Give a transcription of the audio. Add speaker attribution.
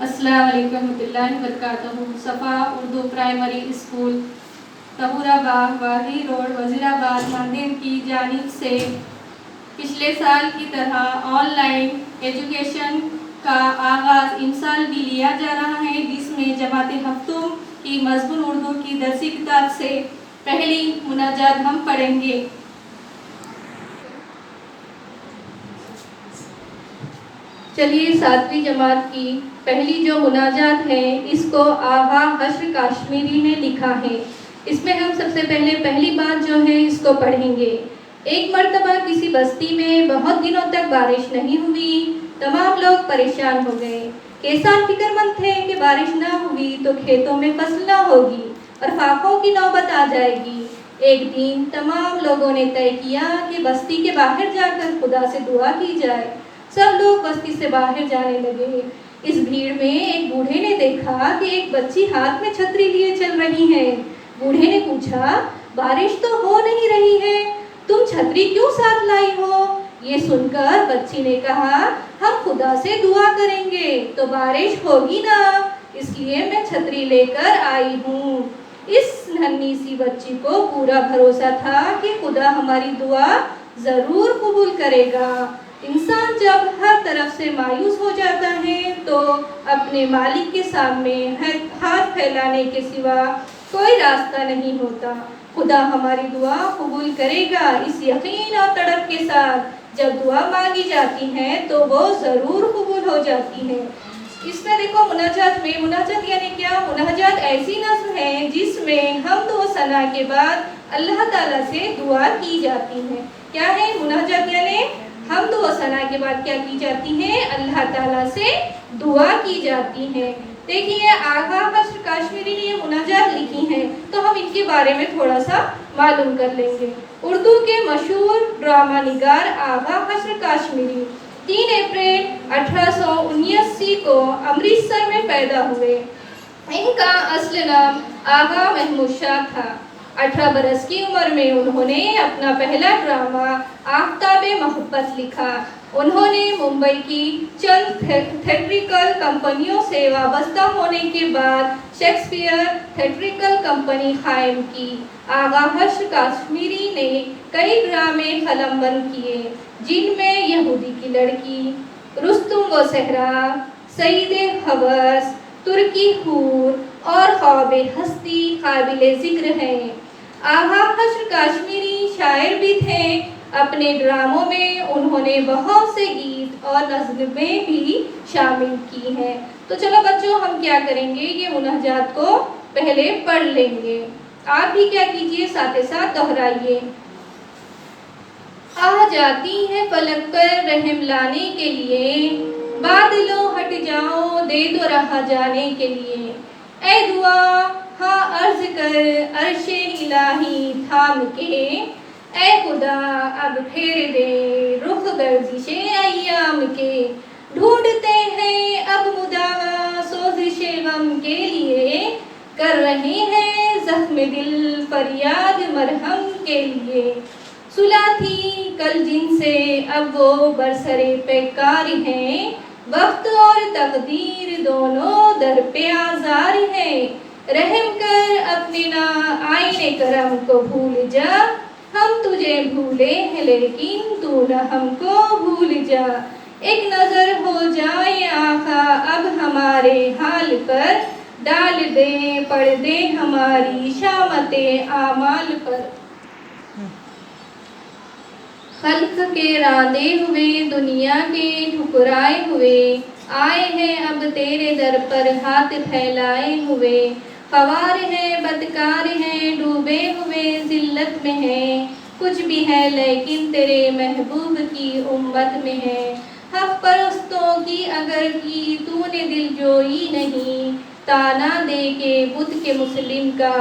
Speaker 1: السلام علیکم ورحمۃ اللہ وبرکاتہ۔ صفا اردو پرائمری اسکول طہورآباد واہی روڈ وزیر آباد مندر کی جانب سے پچھلے سال کی طرح آن لائن ایجوکیشن کا آغاز ان سال بھی لیا جا رہا ہے، جس میں جماعت ہفتوں کی مضمون اردو کی درسی کتاب سے پہلی مناجات ہم پڑھیں گے۔ چلیے 7ویں جماعت کی پہلی جو مناجات ہے اس کو آغا حشر کاشمیری نے لکھا ہے۔ اس میں ہم سب سے پہلی بات جو ہے اس کو پڑھیں گے۔ ایک مرتبہ کسی بستی میں بہت دنوں تک بارش نہیں ہوئی، تمام لوگ پریشان ہو گئے۔ کسان فکر مند تھے کہ بارش نہ ہوئی تو کھیتوں میں فصل نہ ہوگی اور فاقوں کی نوبت آ جائے گی۔ ایک دن تمام لوگوں نے طے کیا کہ بستی کے باہر جا کر خدا سے دعا کی جائے۔ سب لوگ بستی سے باہر جانے لگے۔ اس بھیڑ میں ایک بوڑھے نے دیکھا کہ ایک بچی ہاتھ میں چھتری لیے چل رہی ہے۔ بوڑھے نے پوچھا، بارش تو ہو نہیں رہی ہے، تم چھتری کیوں ساتھ لائی ہو؟ یہ سن کر بچی نے کہا، ہم خدا سے دعا کریں گے تو بارش ہوگی نا، اس لیے میں چھتری لے کر آئی ہوں۔ اس ننھی سی بچی کو پورا بھروسہ تھا کہ خدا ہماری دعا ضرور قبول کرے گا۔ انسان جب ہر طرف سے مایوس ہو جاتا ہے تو اپنے مالک کے سامنے ہاتھ پھیلانے کے سوا کوئی راستہ نہیں ہوتا۔ خدا ہماری دعا قبول کرے گا، اس یقین اور تڑپ کے ساتھ جب دعا مانگی جاتی ہے تو وہ ضرور قبول ہو جاتی ہے۔ اس میں دیکھو مناجات یعنی کیا؟ مناجات ایسی نظم ہے جس میں حمد و ثنا کے بعد اللہ تعالیٰ سے دعا کی جاتی ہے۔ کیا ہے مناجات؟ یعنی حمد و ثنا کے بعد کیا کی جاتی ہے؟ اللہ تعالیٰ سے دعا کی جاتی ہے۔ دیکھیے آغا حشر کاشمیری نے یہ مناجات لکھی ہیں تو ہم ان کے بارے میں تھوڑا سا معلوم کر لیں گے۔ اردو کے مشہور ڈرامہ نگار آغا حشر کاشمیری 3 اپریل 1879 کو امرتسر میں پیدا ہوئے۔ ان کا اصل نام آغا محمود شاہ تھا۔ 18 برس کی عمر میں انہوں نے اپنا پہلا ڈرامہ آفتاب محبت لکھا۔ انہوں نے ممبئی کی چند تھیٹریکل کمپنیوں سے وابستہ ہونے کے بعد شیکسپیئر تھیٹریکل کمپنی قائم کی۔ آغا حشر کاشمیری نے کئی ڈرامے قلمبند کیے جن میں یہودی کی لڑکی، رستم و صحرا، سید حوث، ترکی حور اور خواب ہستی قابل ذکر ہیں۔ آغا حشر کاشمیری شاعر بھی تھے۔ اپنے ڈراموں میں انہوں نے بہت سے گیت اور نظمیں بھی شامل کی ہیں۔ تو چلو بچوں ہم کیا کریں گے، یہ مناجات کو پہلے پڑھ لیں گے۔ آپ بھی کیا کیجئے، ساتھ ساتھ دہرائیے۔ آ جاتی ہے فلک پر رحم لانے کے لیے، بادلوں ہٹ جاؤ دے دو راہ جانے کے لیے۔ اے دعا ہاں عرض کر عرش الہی تھام کے، اے خدا اب پھیر دے رخ گردش ایام کے۔ ڈھونڈتے ہیں اب مداوا سوزش غم کے لیے، کر رہے ہیں زخم دل فریاد مرہم کے لیے۔ صلح تھی کل جن سے اب وہ برسرے پیکار ہیں، وقت اور تقدیر دونوں در پہ آزار ہیں۔ رحم کر اپنے نا آئین کرم کو بھول جا، ہم تجھے بھولے ہیں لیکن تو نہ ہم کو بھول جا۔ ایک نظر ہو جائے آقا اب ہمارے حال پر، ڈال دے پردے ہماری شامت اعمال پر۔ خلق کے راندے ہوئے دنیا کے ٹھکرائے ہوئے، آئے ہیں اب تیرے در پر ہاتھ پھیلائے ہوئے۔ خوار ہیں بدکار ہیں ڈوبے ہوئے ذلت میں ہیں، کچھ بھی ہے لیکن تیرے محبوب کی امت میں ہے۔ حق پرستوں کی اگر کی تو نے دل جوئی نہیں، تانا دے کے بت کے مسلم کا